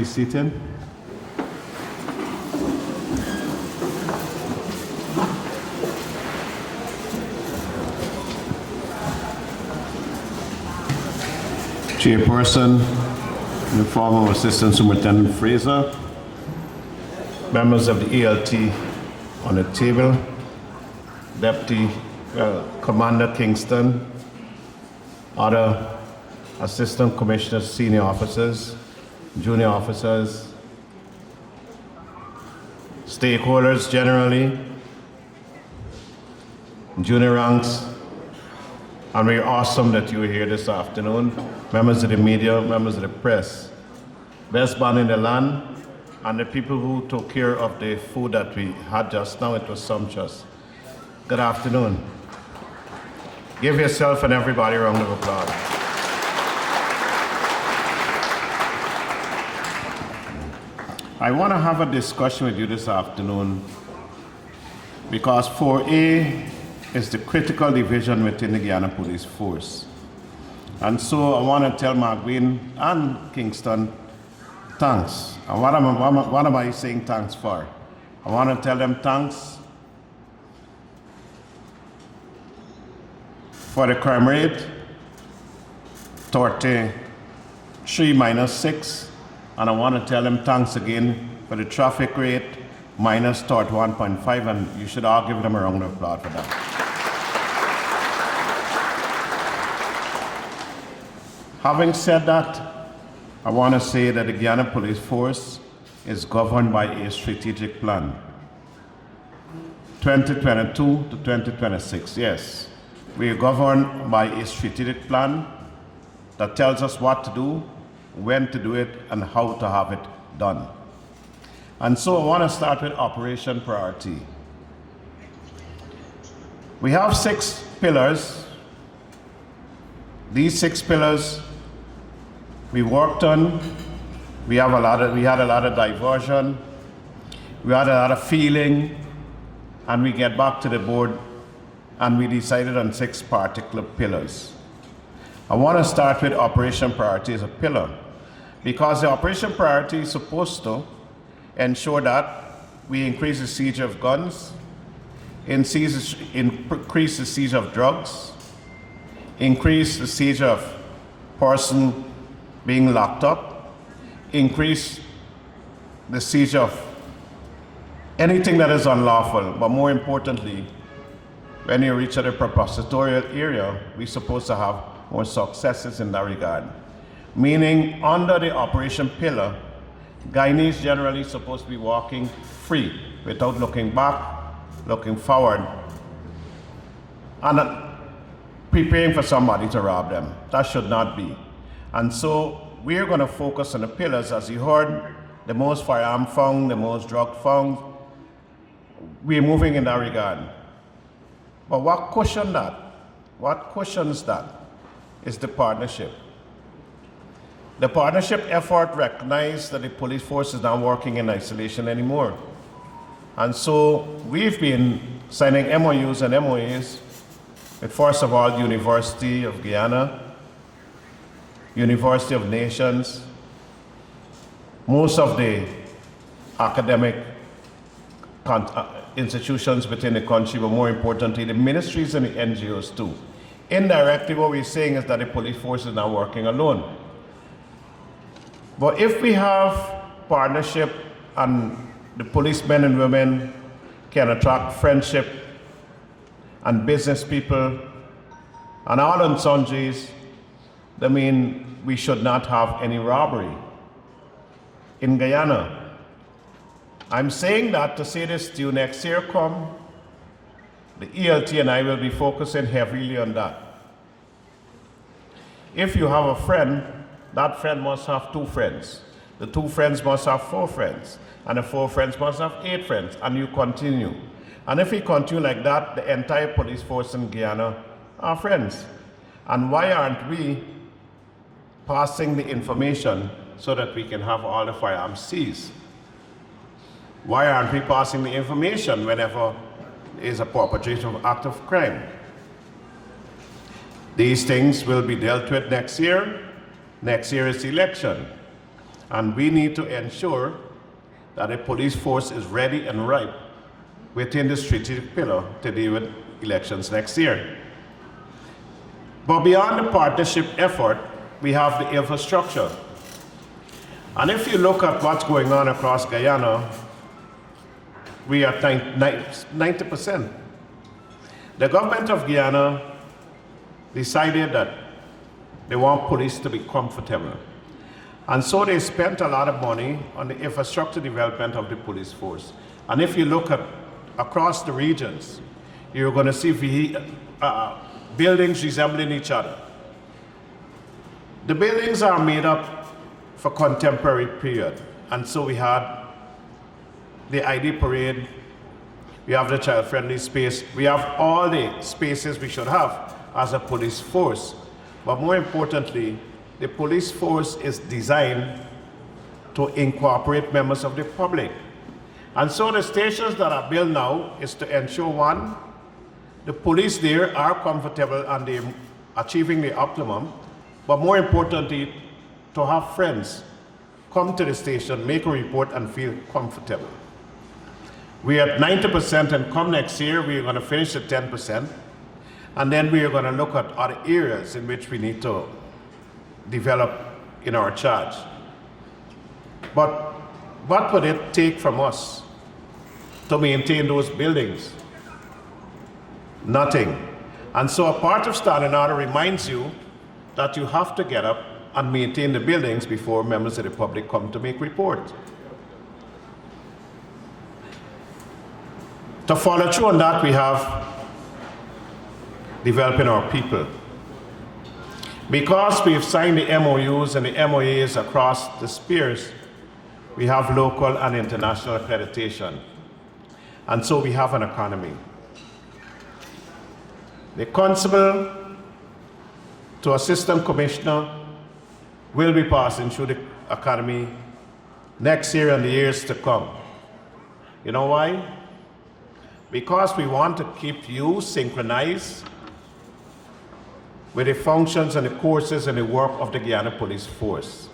seated. Chairperson, in the form of Assistant Superintendent Fraser, members of the ELT on the table, Deputy Commander Kingston, other Assistant Commissioners, senior officers, junior officers, stakeholders generally, junior ranks, and we're awesome that you're here this afternoon. Members of the media, members of the press, best man in the land, and the people who took care of the food that we had just now. It was sumptuous. Good afternoon. Give yourself and everybody a round of applause. I want to have a discussion with you this afternoon because 4'A is the critical division within the Guyana Police Force. And so I want to tell McGueen and Kingston, thanks. And what am I saying thanks for? I want to tell them thanks for the crime rate, 33-6, and I want to tell them thanks again for the traffic rate, minus 1.5, and you should all give them a round of applause for that. Having said that, I want to say that the Guyana Police Force is governed by a strategic plan. 2022 to 2026, yes. We are governed by a strategic plan that tells us what to do, when to do it, and how to have it done. And so I want to start with Operation Priority. We have 6 pillars. These 6 pillars we worked on. We had a lot of diversion. We had a lot of feeling, and we get back to the board and we decided on 6 particular pillars. I want to start with Operation Priority as a pillar because the Operation Priority is supposed to ensure that we increase the siege of guns, increase the siege of drugs, increase the siege of person being locked up, increase the siege of anything that is unlawful, but more importantly, when you reach the propositorial area, we're supposed to have more successes in that regard. Meaning, under the operation pillar, Guyanese generally supposed to be walking free without looking back, looking forward, and preparing for somebody to rob them. That should not be. And so we're going to focus on the pillars. As you heard, the most firearm found, the most drug found. We're moving in that regard. But what cushions that is the partnership. The partnership effort recognizes that the police force is not working in isolation anymore. And so we've been signing MOUs and MOAs with, first of all, University of Guyana, University of Nations, most of the academic institutions within the country, but more importantly, the ministries and the NGOs too. Indirectly, what we're saying is that the police force is not working alone. But if we have partnership and the policemen and women can attract friendship and business people and all and sundries, that means we should not have any robbery in Guyana. I'm saying that to say this to you, next year come, the ELT and I will be focusing heavily on that. If you have a friend, that friend must have 2 friends. The 2 friends must have 4 friends. And the 4 friends must have 8 friends. And you continue. And if we continue like that, the entire police force in Guyana are friends. And why aren't we passing the information so that we can have all the firearms seized? Why aren't we passing the information whenever there is a perpetration of act of crime? These things will be dealt with next year. Next year is election. And we need to ensure that the police force is ready and ripe within the strategic pillar to deal with elections next year. But beyond the partnership effort, we have the infrastructure. And if you look at what's going on across Guyana, we are 90%. The government of Guyana decided that they want police to be comfortable. And so they spent a lot of money on the infrastructure development of the police force. And if you look at across the regions, you're going to see buildings resembling each other. The buildings are made up for contemporary period. And so we had the ID parade, we have the child-friendly space, we have all the spaces we should have as a police force. But more importantly, the police force is designed to incorporate members of the public. And so the stations that are built now is to ensure, one, the police there are comfortable and they're achieving the optimum, but more importantly, to have friends come to the station, make a report and feel comfortable. We're at 90%, and come next year, we're going to finish at 10%. And then we are going to look at other areas in which we need to develop in our charge. But what would it take from us to maintain those buildings? Nothing. And so a part of standing order reminds you that you have to get up and maintain the buildings before members of the public come to make reports. To follow through on that, we have developing our people. Because we've signed the MOUs and the MOAs across the spheres, we have local and international accreditation. And so we have an economy. The constable to assistant commissioner will be passing through the academy next year and the years to come. You know why? Because we want to keep you synchronized with the functions and the courses and the work of the Guyana Police Force.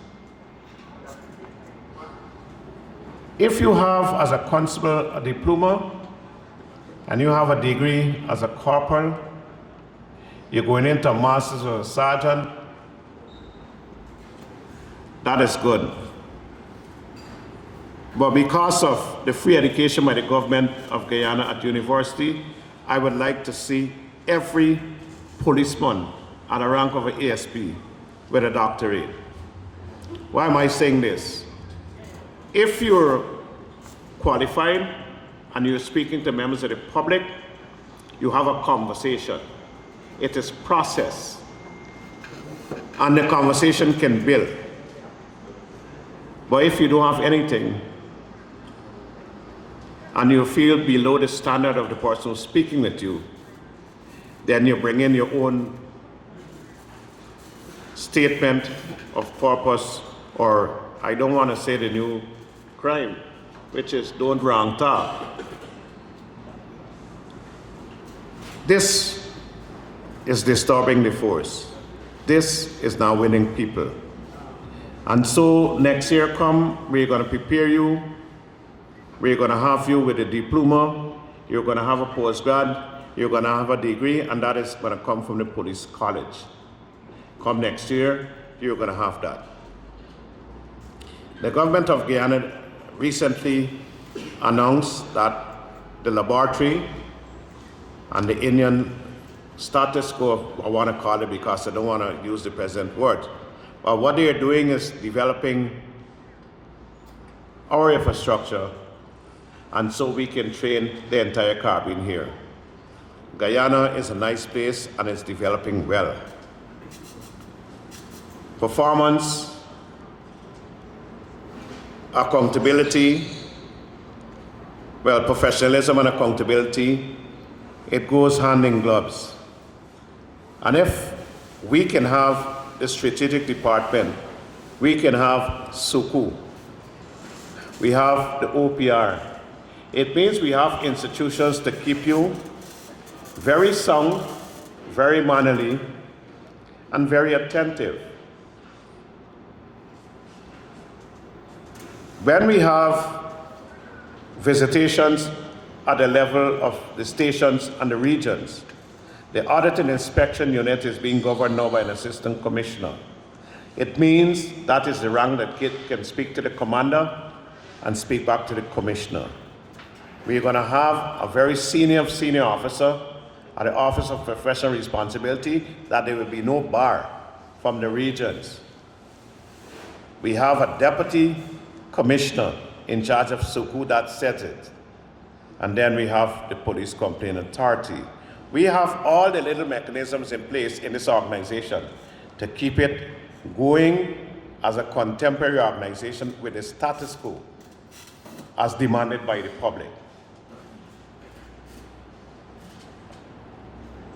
If you have as a constable a diploma and you have a degree as a corporal, you're going into a master's or a sergeant, that is good. But because of the free education by the government of Guyana at university, I would like to see every policeman at a rank of an ASP with a doctorate. Why am I saying this? If you're qualified and you're speaking to members of the public, you have a conversation. It is process. And the conversation can build. But if you don't have anything, and you feel below the standard of the person who's speaking with you, then you bring in your own statement of purpose, or I don't want to say the new crime, which is don't wrong talk. This is disturbing the force. This is now winning people. And so next year come, we're going to prepare you. We're going to have you with a diploma, you're going to have a postgrad, you're going to have a degree, and that is going to come from the police college. Come next year, you're going to have that. The government of Guyana recently announced that the laboratory and the Indian status quo, I want to call it because I don't want to use the present word, but what they are doing is developing our infrastructure, and so we can train the entire Caribbean here. Guyana is a nice place and it's developing well. Performance, accountability, well, professionalism and accountability, it goes hand in gloves. And if we can have the strategic department, we can have SUKU, we have the OPR. It means we have institutions to keep you very sound, very mannerly, and very attentive. When we have visitations at the level of the stations and the regions, the Audit and Inspection Unit is being governed now by an Assistant Commissioner. It means that is the rank that can speak to the Commander and speak back to the Commissioner. We're going to have a very senior officer at the Office of Professional Responsibility, that there will be no bar from the regions. We have a Deputy Commissioner in charge of Suku that sets it. And then we have the Police Complaint Authority. We have all the little mechanisms in place in this organization to keep it going as a contemporary organization with the status quo as demanded by the public.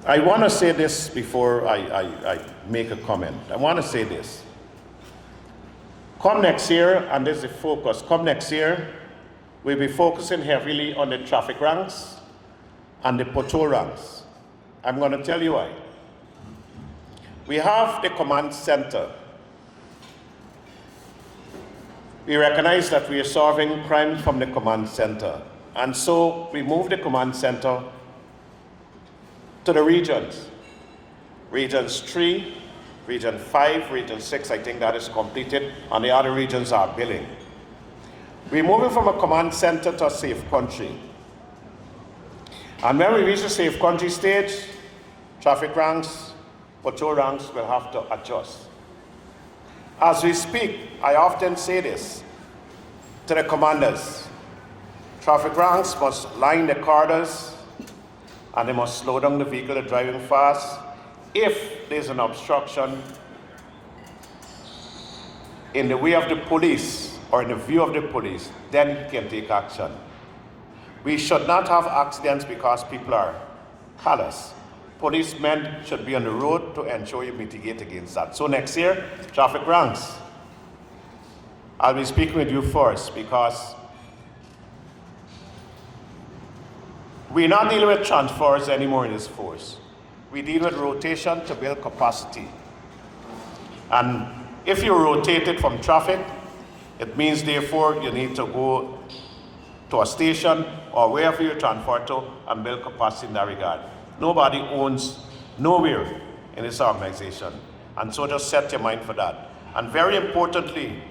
I want to say this before I make a comment. I want to say this. Come next year, and this is the focus, come next year, we'll be focusing heavily on the traffic ranks and the patrol ranks. I'm going to tell you why. We have the command center. We recognize that we are solving crime from the command center. And so we move the command center to the regions. Regions 3, Region 5, Region 6, I think that is completed, and the other regions are billing. We're moving from a command center to a safe country. And when we reach the safe country stage, traffic ranks, patrol ranks will have to adjust. As we speak, I often say this to the commanders. Traffic ranks must line the corridors, and they must slow down the vehicle that's driving fast. If there's an obstruction in the way of the police or in the view of the police, then he can take action. We should not have accidents because people are callous. Policemen should be on the road to ensure you mitigate against that. So next year, traffic ranks. I'll be speaking with you first because we're not dealing with transfers anymore in this force. We deal with rotation to build capacity. And if you rotate it from traffic, it means therefore you need to go to a station or wherever you transfer to and build capacity in that regard. Nobody owns nowhere in this organization. And so just set your mind for that. And very importantly,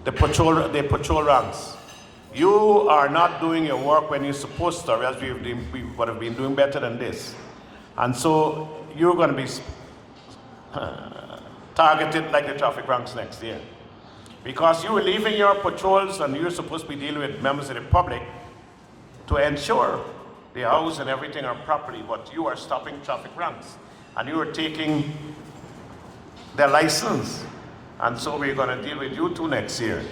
the patrol ranks. You are not doing your work when you're supposed to, or else we would have been doing better than this. And so you're going to be targeted like the traffic ranks next year. Because you were leaving your patrols and you're supposed to be dealing with members of the public to ensure the house and everything are properly, but you are stopping traffic ranks and you are taking their license. And so we're going to deal with you too next year.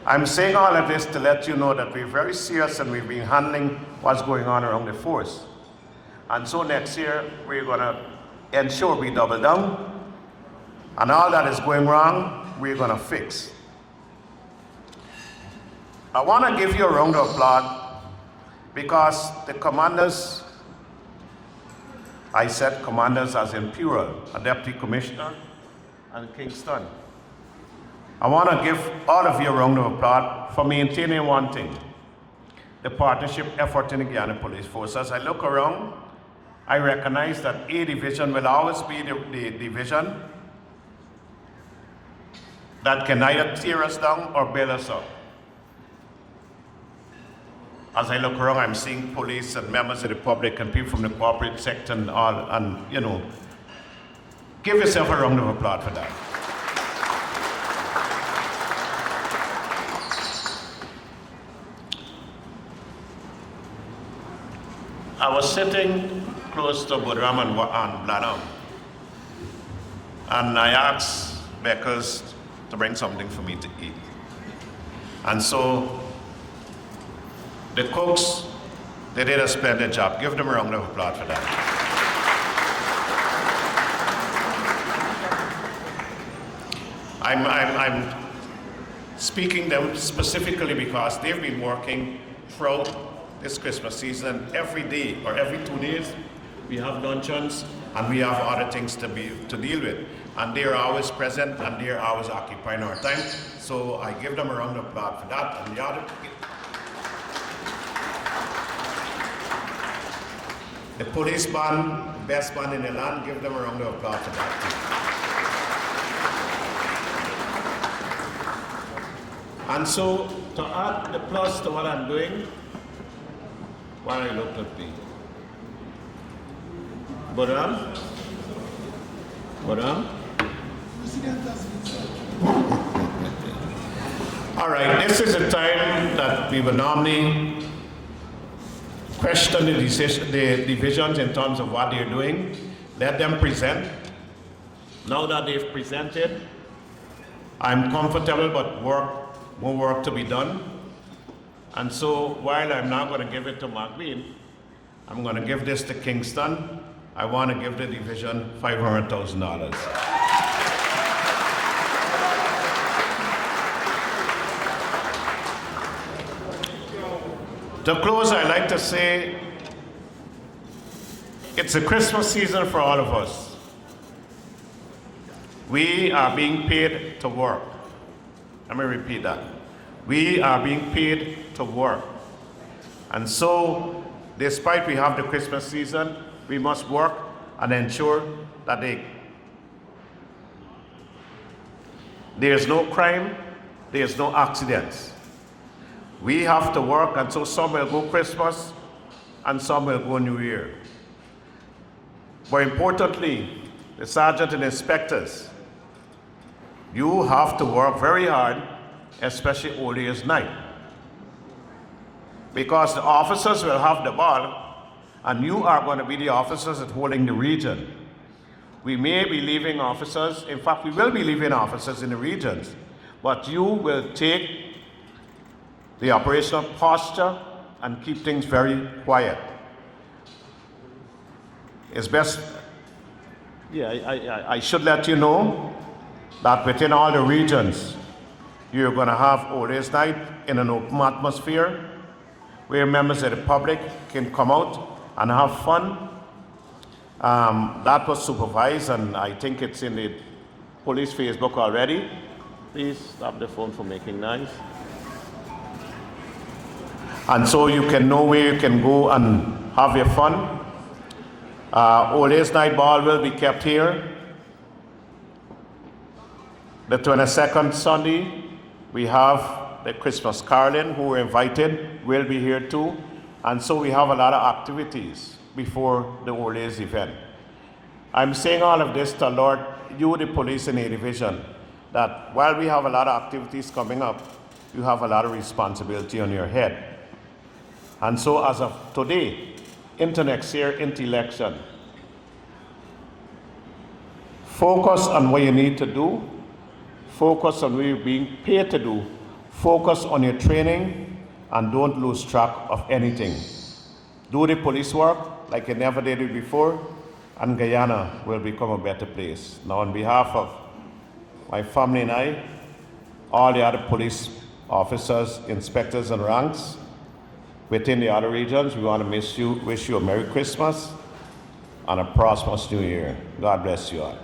I'm saying all of this to let you know that we're very serious and we've been handling what's going on around the force. And so next year, we're going to ensure we double down, and all that is going wrong, we're going to fix. I want to give you a round of applause because the commanders, I said commanders as in plural, a deputy commissioner and Kingston. I want to give all of you a round of applause for maintaining one thing, the partnership effort in the Guyana Police Force. As I look around, I recognize that A division will always be the division that can either tear us down or build us up. As I look around, I'm seeing police and members of the public and people from the corporate sector and all, and you know, give yourself a round of applause for that. I was sitting close to Budram and Blanham, and I asked Beckers to bring something for me to eat. And so the cooks, they did a splendid job. Give them a round of applause for that. I'm speaking them specifically because they've been working throughout this Christmas season. Every day or every 2 days, we have luncheons and we have other things to deal with. and they're always present and they're always occupying our time. So I give them a round of applause for that. And the other, the police band, the best band in the land, give them a round of applause for that too. And so to add the plus to what I'm doing, why I look at me? Bodam? All right, this is the time that we will normally question the divisions in terms of what they're doing. Let them present. Now that they've presented, I'm comfortable, but more work to be done. And so while I'm not going to give it to McBean, I'm going to give this to Kingston. I want to give the division $500,000. To close, I'd like to say it's a Christmas season for all of us. We are being paid to work. Let me repeat that. We are being paid to work. And so, despite we have the Christmas season, we must work and ensure that there's no crime, there's no accidents. We have to work, and so some will go Christmas and some will go New Year. But importantly, the sergeant and inspectors, you have to work very hard, especially Old Year's night. Because the officers will have the ball, and you are going to be the officers that holding the region. We may be leaving officers, in fact, we will be leaving officers in the regions, but you will take the operational posture and keep things very quiet. It's best, I should let you know that within all the regions, you're going to have Old Year's night in an open atmosphere where members of the public can come out and have fun. That was supervised, and I think it's in the police Facebook already. Please stop the phone from making noise. And so you can know where you can go and have your fun. Old Year's night ball will be kept here. The 22nd Sunday, we have the Christmas caroling, who were invited, will be here too. And so we have a lot of activities before the Old Year's event. I'm saying all of this to alert you, the police in A Division, that while we have a lot of activities coming up, you have a lot of responsibility on your head. And so as of today, into next year, into election, focus on what you need to do, focus on what you're being paid to do, focus on your training, and don't lose track of anything. Do the police work like you never did it before, and Guyana will become a better place. Now, on behalf of my family and I, all the other police officers, inspectors, and ranks within the other regions, we want to wish you a Merry Christmas and a prosperous New Year. God bless you all.